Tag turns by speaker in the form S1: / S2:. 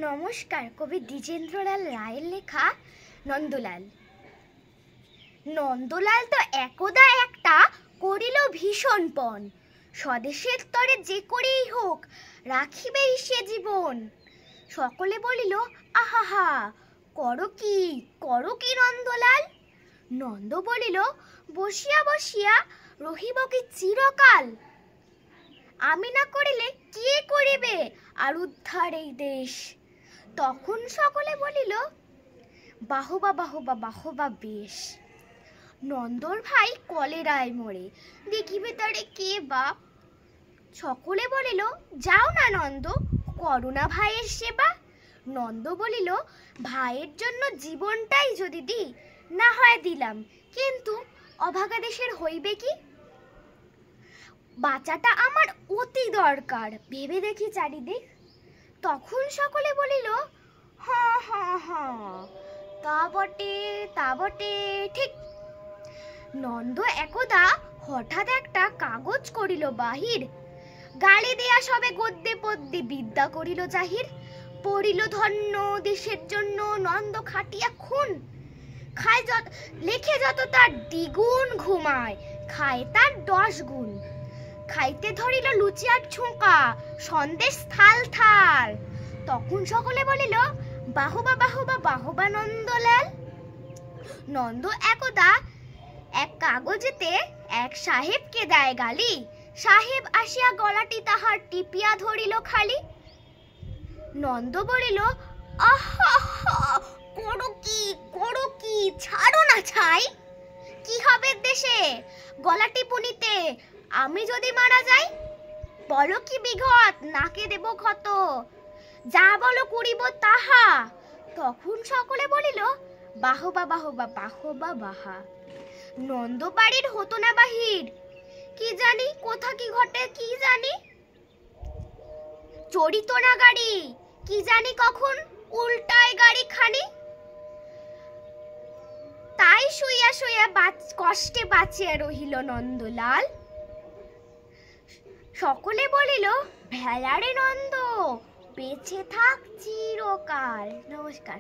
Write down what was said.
S1: নমস্কার। কবি দ্বিজেন্দ্রলাল রায়ের লেখা নন্দলাল। নন্দলাল তো একদা একটা করিল ভীষণ পণ, স্বদেশের তরে যে করেই হোক রাখিবেই সে জীবন। সকলে বলিল আহাহা, করো কি নন্দলাল? নন্দ বলিল, বসিয়া বসিয়া রহিব কি চিরকাল? আমি না করিলে কে করিবে আর উদ্ধার এই দেশ? তখন সকলে বলিল, বাহবা বাহবা বাহবা বেশ। নন্দর ভাই কলেরায় মরে, দেখিবে তারে কে বাপ? সকলে বলিল, যাও না নন্দ, করো না ভাইয়ের সেবা। নন্দ বলিল, ভাইয়ের জন্য জীবনটাই যদি দিই, না হয় দিলাম, কিন্তু অভাগা দেশের হইবে কি? বাঁচাটা আমার অতি দরকার, ভেবে দেখি চারিদিক। তখন সকলে বলিল, হ্যাঁ হ্যাঁ হ্যাঁ, তা বটে ঠিক। নন্দ একদা হঠাৎ একটা কাগজ করিল বাহির, গালি দেয়া সবে গদ্যে পদ্যে বিদ্যা করিল জাহির। পড়িল ধন্য দেশের জন্য নন্দ খাটিয়া খুন, লেখে যত তার দ্বিগুণ, ঘুমায় খায় তার 10 গুণ। খাইতে ধরিল লুচি আর ছোঁকা, সন্দেশ থাল থাল। তখন সকলে বলিল, বাহবা বাহবা বাহবা নন্দলাল। নন্দ একদা এক কাগজেতে এক সাহেবকে দেয় গালি, সাহেব আসিয়া গলাটি তাহার টিপিয়া ধরিল খালি। নন্দ বলিল, আহা, করো কি, ছাড়ো না ছাই। কি হবে দেশে গলা টিপুনিতে, আমি যদি মারা যাই? বলো কি বিঘত, নাকে দেব ক্ষত, যা বলো করিব তাহা। তখন সকলে বলিল, বাহবা বাহবা বাহবা বাহা। নন্দ বাড়ির হতো না বাহির, কি জানি কোথা কি ঘটে কি জানি। চড়িত না গাড়ি, কি জানি কখন উল্টায় গাড়ি খানি। তাই শুইয়া শুইয়া কষ্টে বাঁচিয়া রহিল নন্দলাল। সকলে বলিল, ভেলারে নন্দ, বেঁচে থাক চিরকাল। নমস্কার।